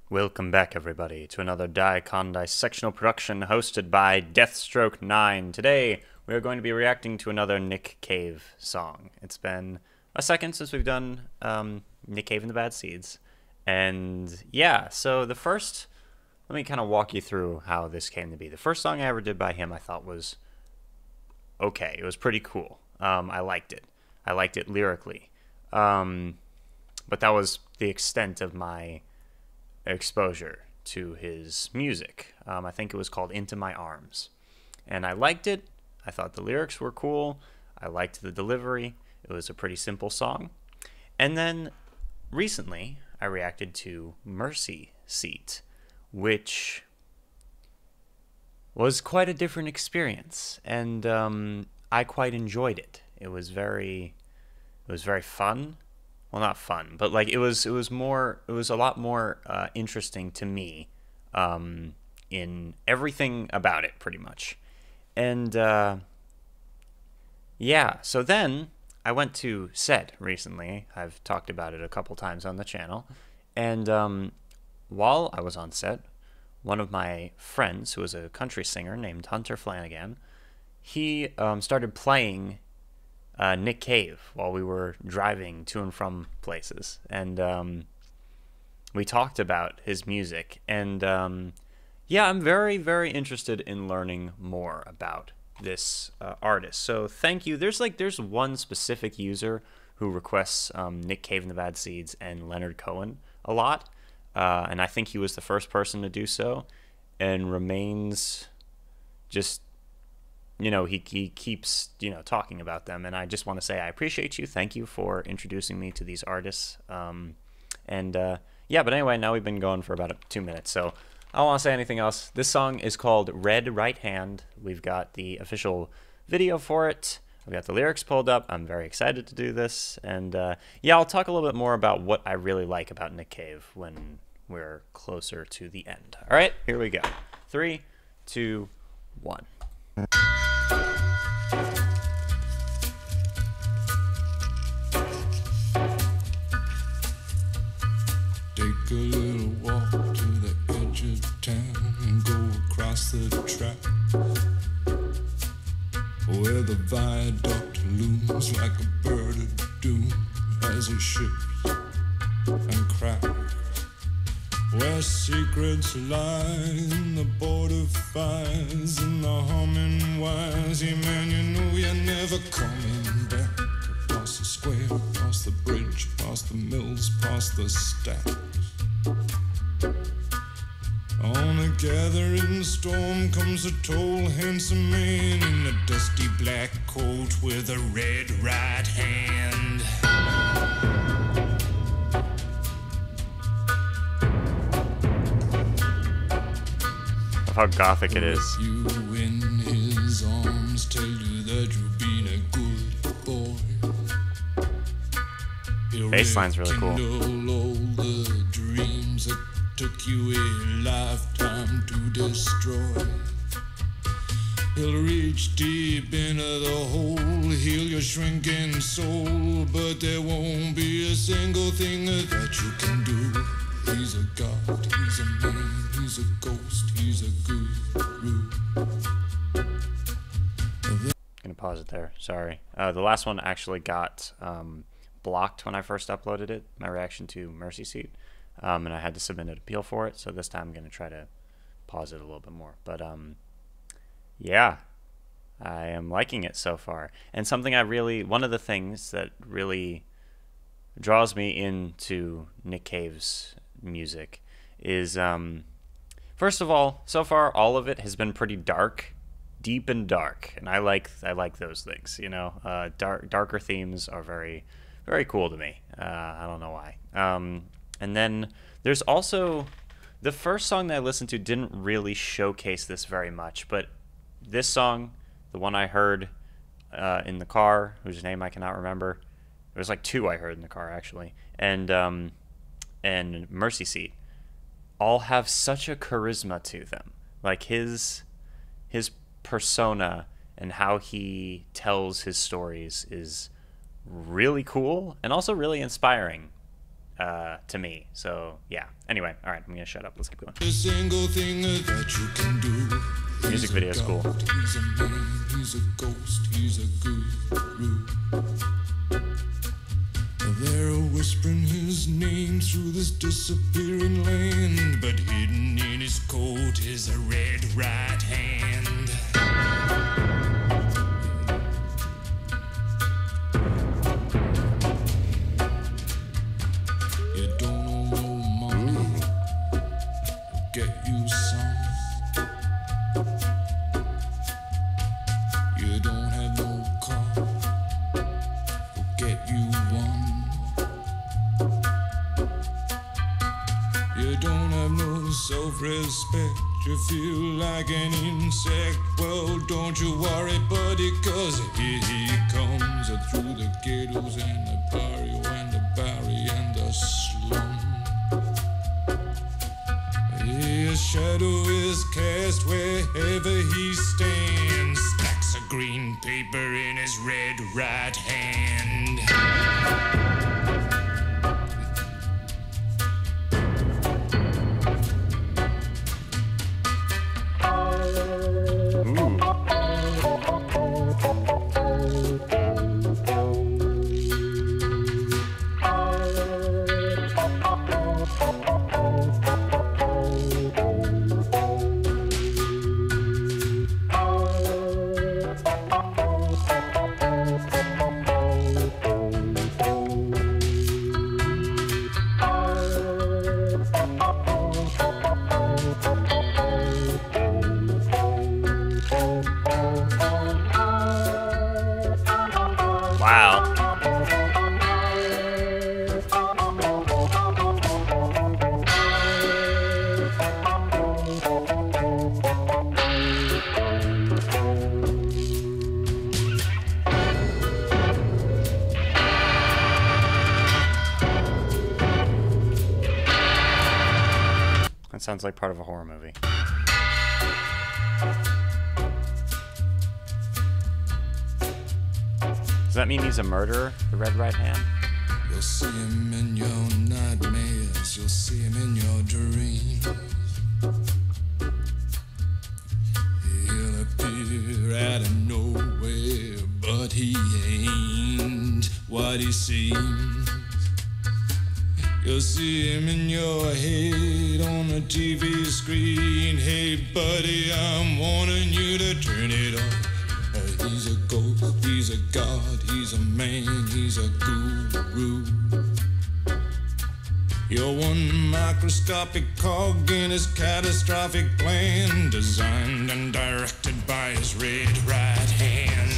Welcome back, everybody, to another dicondissectional production hosted by Deathstroke9. Today, we are going to be reacting to another Nick Cave song. It's been a second since we've done Nick Cave and the Bad Seeds. And yeah, so let me kind of walk you through how this came to be. The first song I ever did by him I thought was okay. It was pretty cool. I liked it. I liked it lyrically. But that was the extent of my exposure to his music. I think it was called Into My Arms. And I liked it. I thought the lyrics were cool. I liked the delivery. It was a pretty simple song. And then recently, I reacted to Mercy Seat, which was quite a different experience. And I quite enjoyed it. It was very fun. Well, not fun, but like it was a lot more interesting to me in everything about it, pretty much. And yeah, so then I went to SED recently. I've talked about it a couple times on the channel. And while I was on SED, one of my friends, who was a country singer named Hunter Flanagan, he started playing Nick Cave while we were driving to and from places, and we talked about his music. And yeah, I'm very interested in learning more about this artist. So thank you. There's one specific user who requests Nick Cave and the Bad Seeds and Leonard Cohen a lot, and I think he was the first person to do so, and remains just, you know, he keeps, you know, talking about them. And I just want to say I appreciate you. Thank you for introducing me to these artists. Yeah, but anyway, now we've been going for about 2 minutes, so I don't want to say anything else. This song is called Red Right Hand. We've got the official video for it. I've got the lyrics pulled up. I'm very excited to do this. And yeah, I'll talk a little bit more about what I really like about Nick Cave when we're closer to the end. All right, here we go. 3, 2, 1. Take a little walk to the edge of town and go across the track where the viaduct looms like a bird of doom as it shifts and cracks, where secrets lie in the border fires and the humming wires. Yeah, man, you know you're never coming back. Across the square, across the bridge, past the mills, past the stacks. On a gathering storm comes a tall, handsome man in a dusty black coat with a red right hand. How gothic it is. You in his arms, tell you that you've been a good boy. Bassline's really cool. All the dreams that took you a lifetime to destroy. He'll reach deep into the hole, heal your shrinking soul, but there won't be a single thing that you can do. He's a god, he's a man, he's a ghost, he's a guru. Gonna pause it there. Sorry. The last one actually got blocked when I first uploaded it, my reaction to Mercy Seat, and I had to submit an appeal for it. So this time I'm gonna try to pause it a little bit more. But yeah, I am liking it so far. And one of the things that really draws me into Nick Cave's music is, first of all, so far all of it has been pretty dark, deep and dark, and I like those things, you know. Darker themes are very cool to me. I don't know why. And then there's also the first song that I listened to didn't really showcase this very much, but this song, the one I heard in the car, whose name I cannot remember, there was like 2 I heard in the car actually, and Mercy Seat, all have such a charisma to them. Like his persona and how he tells his stories is really cool and also really inspiring. to me. So yeah. Anyway, all right, I'm gonna shut up. Let's keep going. A single thing that you can do. Music video is cool. He's a man, he's a ghost, he's a guru. They're whispering his name through this disappearing land, but hidden in his coat is a red right hand. You don't know money, get you some. You don't have no car, get you one. You don't have no self-respect, you feel like an insect. Well, don't you worry, buddy, cause here he comes through the ghettos and the barrio and the barry and the slum. His shadow is cast wherever he stands, stacks of green paper in his red right hand. Wow. That sounds like part of a horror movie. Does that mean he's a murderer, the red right hand? You'll see him in your nightmares, you'll see him in your dreams. He'll appear out of nowhere, but he ain't what he seems. You'll see him in your head on the TV screen. Hey buddy, I'm warning you to turn it off. He's a ghost, he's a god, he's a man, he's a guru. You're one microscopic cog in his catastrophic plan, designed and directed by his red right hand.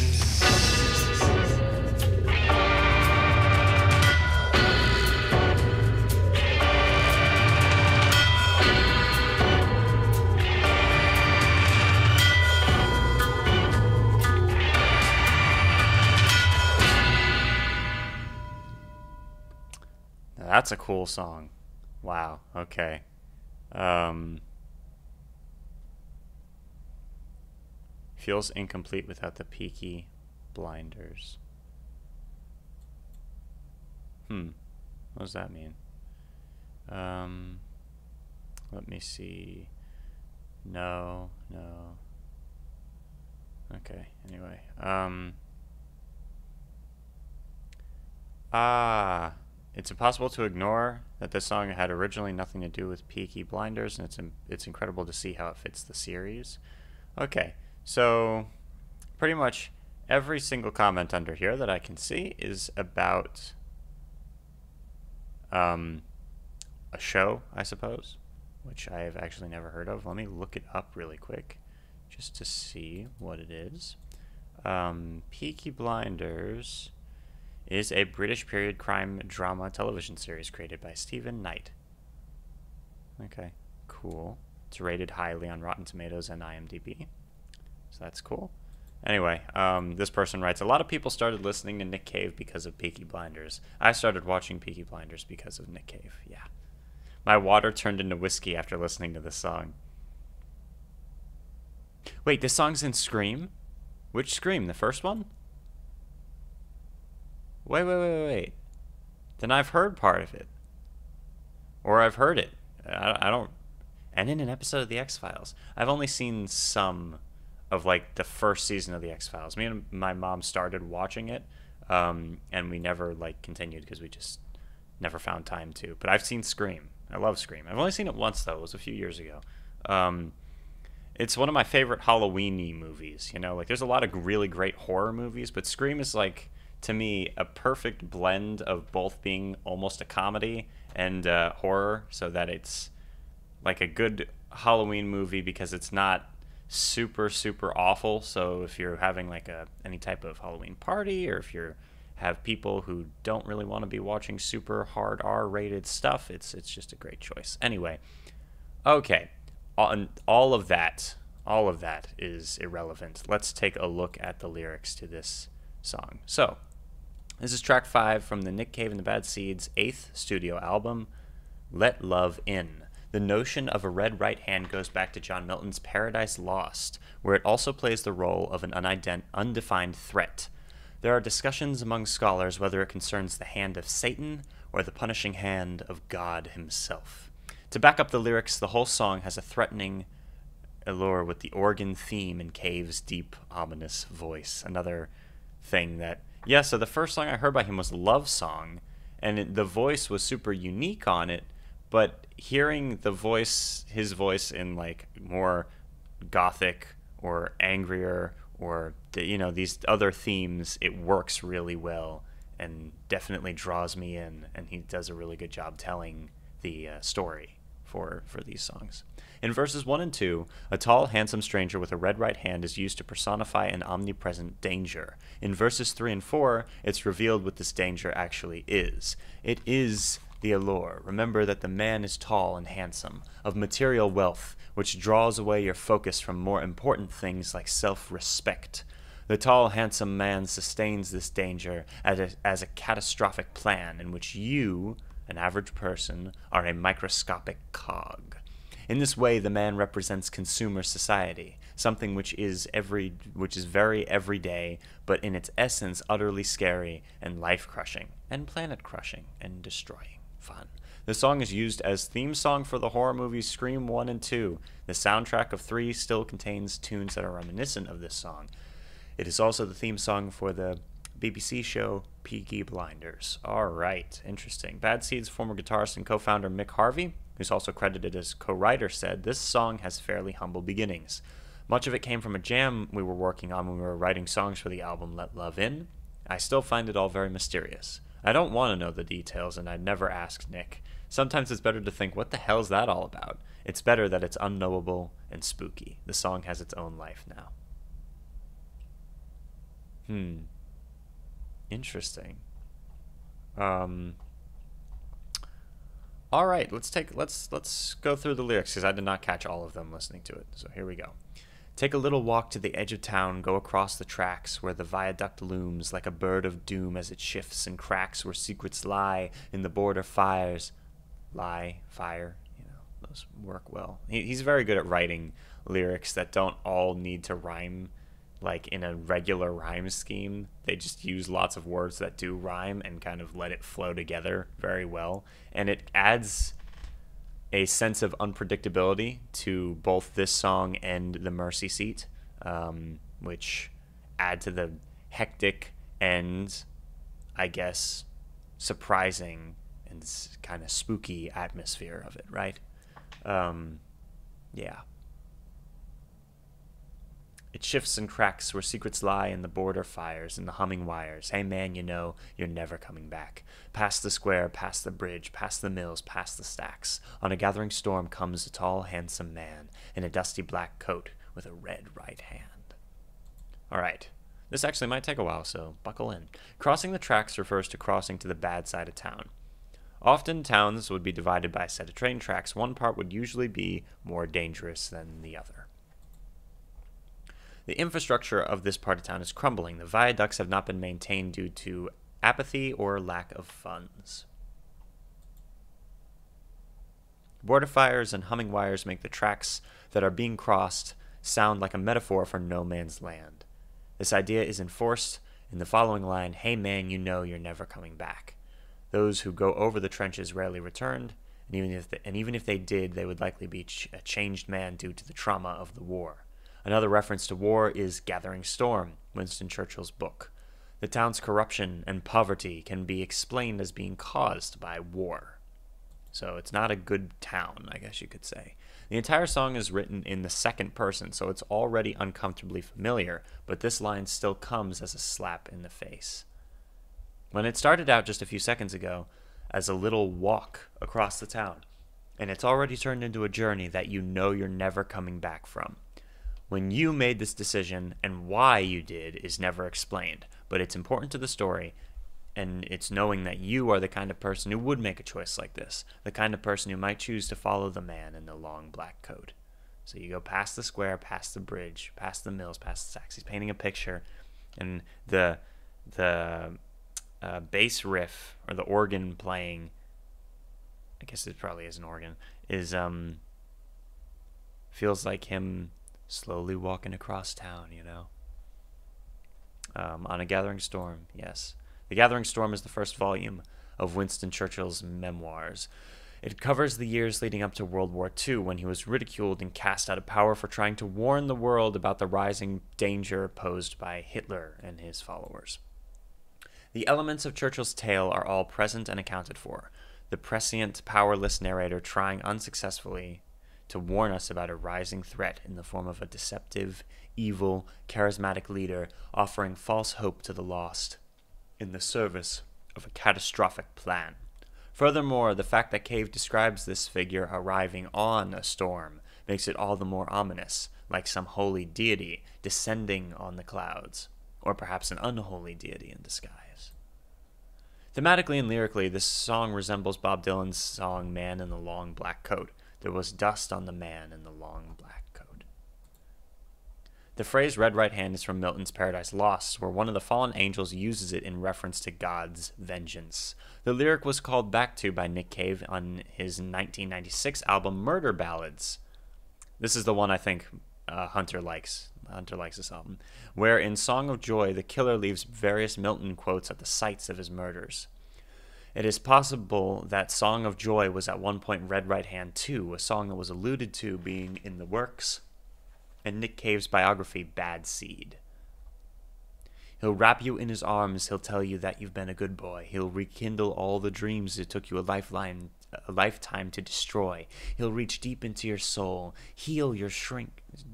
That's a cool song. Wow. Okay. Feels incomplete without the Peaky Blinders. What does that mean? Let me see. No. Okay. Anyway. It's impossible to ignore that this song had originally nothing to do with Peaky Blinders, and it's incredible to see how it fits the series. Okay, so pretty much every single comment under here that I can see is about a show, I suppose, which I have actually never heard of. Let me look it up really quick just to see what it is. Peaky Blinders is a British period crime drama television series created by Stephen Knight. Okay, cool. It's rated highly on Rotten Tomatoes and IMDb, so that's cool. Anyway, this person writes, a lot of people started listening to Nick Cave because of Peaky Blinders. I started watching Peaky Blinders because of Nick Cave, yeah. My water turned into whiskey after listening to this song. Wait, this song's in Scream? Which Scream? The first one? Wait. Then I've heard part of it. or I've heard it. I don't. And in an episode of the X-Files, I've only seen some of like the first season of the X-Files. Me and my mom started watching it, and we never like continued because we just never found time to. But I've seen Scream. I love Scream. I've only seen it once though. It was a few years ago. It's one of my favorite Halloween-y movies. You know, like there's a lot of really great horror movies, but Scream is like, to me, a perfect blend of both being almost a comedy and horror, so that it's like a good Halloween movie because it's not super super awful. So if you're having like any type of Halloween party, or if you have people who don't really want to be watching super hard R-rated stuff, it's just a great choice. Anyway, okay, all of that is irrelevant. Let's take a look at the lyrics to this song. So this is track 5 from the Nick Cave and the Bad Seeds' 8th studio album, Let Love In. The notion of a red right hand goes back to John Milton's Paradise Lost, where it also plays the role of an undefined threat. There are discussions among scholars whether it concerns the hand of Satan or the punishing hand of God himself. To back up the lyrics, the whole song has a threatening allure with the organ theme in Cave's deep, ominous voice. Another thing that, yeah, so the first song I heard by him was Love Song, and the voice was super unique on it, but hearing his voice in like more gothic or angrier or these other themes, it works really well and definitely draws me in, and he does a really good job telling the story for these songs. In verses 1 and 2, a tall, handsome stranger with a red right hand is used to personify an omnipresent danger. In verses 3 and 4, it's revealed what this danger actually is. It is the allure. Remember that the man is tall and handsome, of material wealth, which draws away your focus from more important things like self-respect. The tall, handsome man sustains this danger as a catastrophic plan in which you, an average person, are a microscopic cog. In this way, the man represents consumer society, something which is very everyday, but in its essence utterly scary and life-crushing, and planet-crushing, and destroying fun. The song is used as theme song for the horror movies Scream 1 and 2. The soundtrack of 3 still contains tunes that are reminiscent of this song. It is also the theme song for the BBC show Peaky Blinders. Alright, interesting. Bad Seeds' former guitarist and co-founder Mick Harvey, who's also credited as co-writer, said, "This song has fairly humble beginnings. Much of it came from a jam we were working on when we were writing songs for the album Let Love In. I still find it all very mysterious. I don't want to know the details, and I'd never asked Nick. Sometimes it's better to think, what the hell's that all about? It's better that it's unknowable and spooky. The song has its own life now." Interesting. All right, let's go through the lyrics because I did not catch all of them listening to it. So here we go. Take a little walk to the edge of town, go across the tracks where the viaduct looms like a bird of doom as it shifts and cracks where secrets lie in the border fires. Fire, those work well. He's very good at writing lyrics that don't all need to rhyme like in a regular rhyme scheme. They just use lots of words that do rhyme and kind of let it flow together very well. And it adds a sense of unpredictability to both this song and The Mercy Seat, which add to the hectic and, I guess, surprising and kind of spooky atmosphere of it, right? Yeah. It shifts and cracks where secrets lie in the border fires and the humming wires. Hey man, you're never coming back. Past the square, past the bridge, past the mills, past the stacks. On a gathering storm comes a tall, handsome man in a dusty black coat with a red right hand. All right. This actually might take a while, so buckle in. Crossing the tracks refers to crossing to the bad side of town. Often towns would be divided by a set of train tracks. One part would usually be more dangerous than the other. The infrastructure of this part of town is crumbling. The viaducts have not been maintained due to apathy or lack of funds. Border fires and humming wires make the tracks that are being crossed sound like a metaphor for no man's land. This idea is enforced in the following line, "Hey man, you're never coming back. Those who go over the trenches rarely returned, And even if they did, they would likely be a changed man due to the trauma of the war. Another reference to war is Gathering Storm, Winston Churchill's book. The town's corruption and poverty can be explained as being caused by war. So it's not a good town, I guess you could say. The entire song is written in the second person, so it's already uncomfortably familiar, but this line still comes as a slap in the face. When it started out just a few seconds ago as a little walk across the town, and it's already turned into a journey that you know you're never coming back from. When you made this decision and why you did is never explained, but it's important to the story, and it's knowing that you are the kind of person who would make a choice like this, the kind of person who might choose to follow the man in the long black coat. So you go past the square, past the bridge, past the mills, past the stacks. He's painting a picture, and the bass riff, or the organ playing, I guess it probably is an organ, is feels like him slowly walking across town, you know. On a Gathering Storm, yes. The Gathering Storm is the first volume of Winston Churchill's memoirs. It covers the years leading up to World War II, when he was ridiculed and cast out of power for trying to warn the world about the rising danger posed by Hitler and his followers. The elements of Churchill's tale are all present and accounted for. The prescient, powerless narrator trying unsuccessfully to warn us about a rising threat in the form of a deceptive, evil, charismatic leader offering false hope to the lost in the service of a catastrophic plan. Furthermore, the fact that Cave describes this figure arriving on a storm makes it all the more ominous, like some holy deity descending on the clouds, or perhaps an unholy deity in disguise. Thematically and lyrically, this song resembles Bob Dylan's song Man in the Long Black Coat. There was dust on the man in the long black coat. The phrase red right hand is from Milton's Paradise Lost, where one of the fallen angels uses it in reference to God's vengeance. The lyric was called back to by Nick Cave on his 1996 album Murder Ballads. This is the one I think Hunter likes. Hunter likes this album, where in Song of Joy, the killer leaves various Milton quotes at the sites of his murders. It is possible that Song of Joy was at one point Red Right Hand 2, a song that was alluded to being in the works, and Nick Cave's biography, Bad Seed. He'll wrap you in his arms, he'll tell you that you've been a good boy. He'll rekindle all the dreams it took you a lifetime to destroy. He'll reach deep into your soul,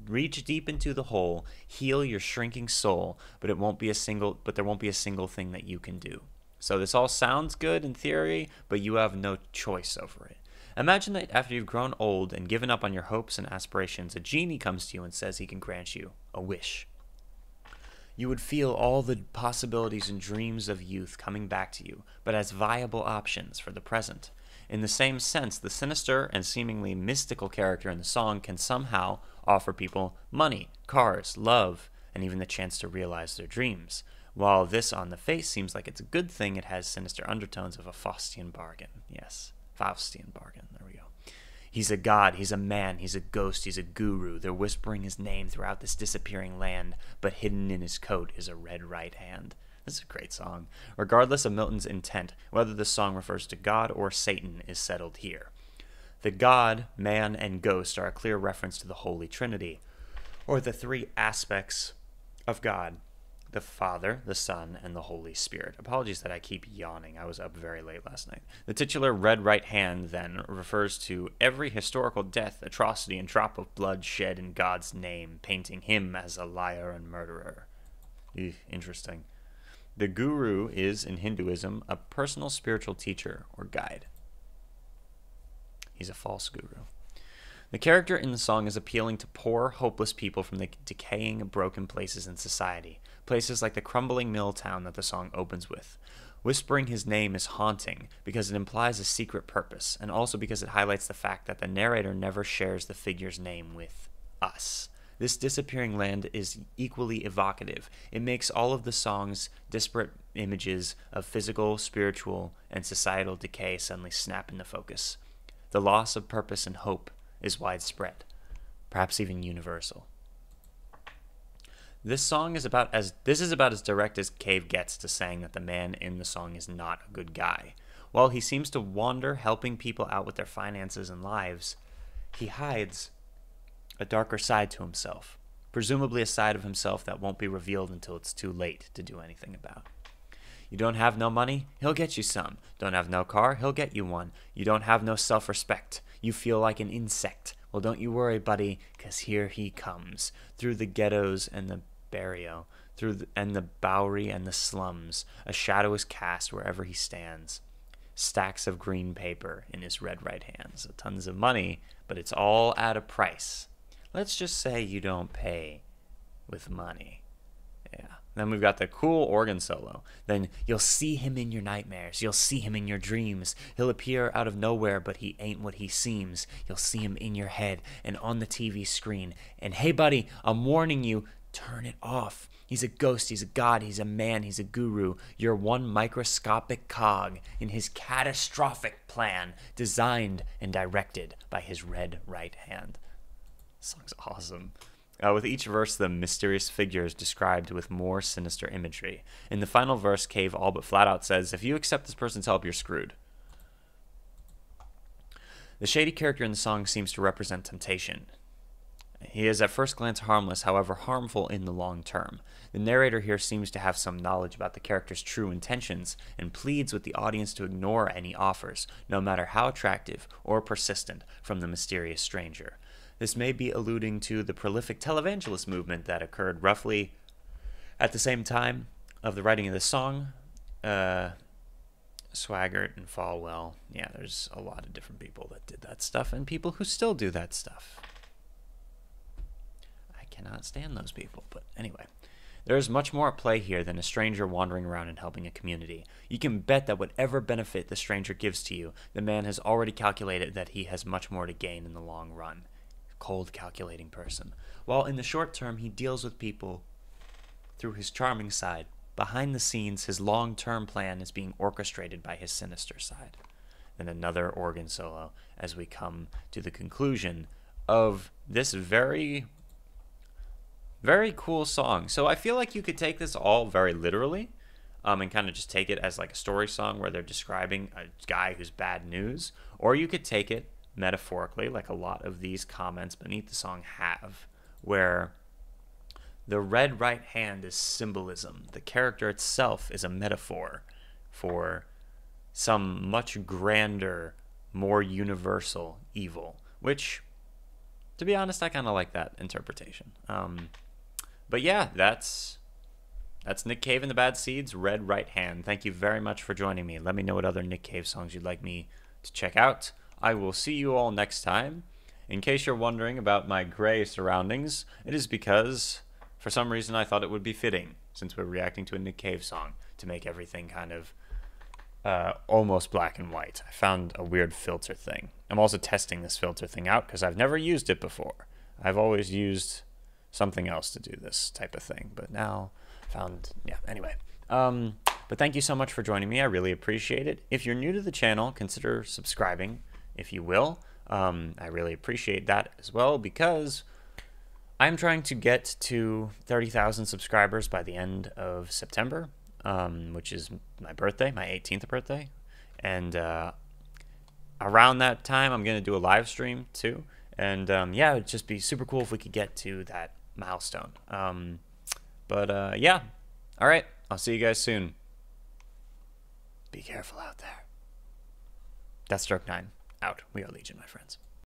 reach deep into the hole, heal your shrinking soul, but there won't be a single thing that you can do. So this all sounds good in theory, but you have no choice over it. Imagine that after you've grown old and given up on your hopes and aspirations, a genie comes to you and says he can grant you a wish. You would feel all the possibilities and dreams of youth coming back to you, but as viable options for the present. In the same sense, the sinister and seemingly mystical character in the song can somehow offer people money, cars, love, and even the chance to realize their dreams. While this on the face seems like it's a good thing, it has sinister undertones of a Faustian bargain. Yes, Faustian bargain. There we go. He's a god, he's a man, he's a ghost, he's a guru. They're whispering his name throughout this disappearing land, but hidden in his coat is a red right hand. This is a great song. Regardless of Milton's intent, whether the song refers to God or Satan is settled here. The God, man, and ghost are a clear reference to the Holy Trinity, or the three aspects of God: the Father, the Son, and the Holy Spirit. Apologies that I keep yawning. I was up very late last night. The titular red right hand, then, refers to every historical death, atrocity, and drop of blood shed in God's name, painting him as a liar and murderer. Interesting. The guru is, in Hinduism, a personal spiritual teacher or guide. He's a false guru. The character in the song is appealing to poor, hopeless people from the decaying, broken places in society, places like the crumbling mill town that the song opens with. Whispering his name is haunting because it implies a secret purpose, and also because it highlights the fact that the narrator never shares the figure's name with us. This disappearing land is equally evocative. It makes all of the song's disparate images of physical, spiritual, and societal decay suddenly snap into focus. The loss of purpose and hope is widespread, perhaps even universal. This is about as direct as Cave gets to saying that the man in the song is not a good guy. While he seems to wander, helping people out with their finances and lives, he hides a darker side to himself, presumably a side of himself that won't be revealed until it's too late to do anything about. You don't have no money? He'll get you some. Don't have no car? He'll get you one. You don't have no self-respect. You feel like an insect. Well, don't you worry, buddy, 'cause here he comes, through the ghettos and the barrio, and the Bowery and the slums. A shadow is cast wherever he stands. Stacks of green paper in his red right hands. Tons of money, but it's all at a price. Let's just say you don't pay with money. Yeah. Then we've got the cool organ solo. Then you'll see him in your nightmares. You'll see him in your dreams. He'll appear out of nowhere, but he ain't what he seems. You'll see him in your head and on the TV screen. And hey, buddy, I'm warning you, turn it off. He's a ghost, he's a god, he's a man, he's a guru. You're one microscopic cog in his catastrophic plan, designed and directed by his red right hand. This song's awesome. With each verse, the mysterious figure is described with more sinister imagery. In the final verse, Cave all but flat out says, if you accept this person's help, you're screwed. The shady character in the song seems to represent temptation. He is at first glance harmless, however harmful in the long term. The narrator here seems to have some knowledge about the character's true intentions and pleads with the audience to ignore any offers, no matter how attractive or persistent, from the mysterious stranger. This may be alluding to the prolific televangelist movement that occurred roughly at the same time of the writing of the song. Swaggart and Falwell. Yeah, there's a lot of different people that did that stuff and people who still do that stuff. I cannot stand those people, but anyway. There is much more at play here than a stranger wandering around and helping a community. You can bet that whatever benefit the stranger gives to you, the man has already calculated that he has much more to gain in the long run. Cold, calculating person. While in the short term, he deals with people through his charming side. Behind the scenes, his long-term plan is being orchestrated by his sinister side. Then another organ solo as we come to the conclusion of this very, very cool song. So I feel like you could take this all very literally and kind of just take it as like a story song where they're describing a guy who's bad news, or you could take it metaphorically, like a lot of these comments beneath the song have, where the red right hand is symbolism. The character itself is a metaphor for some much grander, more universal evil, which, to be honest, I kind of like that interpretation. But yeah, that's Nick Cave and the Bad Seeds, Red Right Hand. Thank you very much for joining me. Let me know what other Nick Cave songs you'd like me to check out. I will see you all next time. In case you're wondering about my gray surroundings, it is because, for some reason, I thought it would be fitting, since we're reacting to a Nick Cave song, to make everything kind of almost black and white. I found a weird filter thing. I'm also testing this filter thing out because I've never used it before. I've always used something else to do this type of thing, but now found, yeah, anyway. But thank you so much for joining me. I really appreciate it. If you're new to the channel, consider subscribing, if you will. I really appreciate that as well, because I'm trying to get to 30,000 subscribers by the end of September, which is my birthday, my 18th birthday. And around that time, I'm going to do a live stream too. And yeah, it'd just be super cool if we could get to that milestone. Yeah. All right. I'll see you guys soon. Be careful out there. Deathstroke 9. Out. We are Legion, my friends.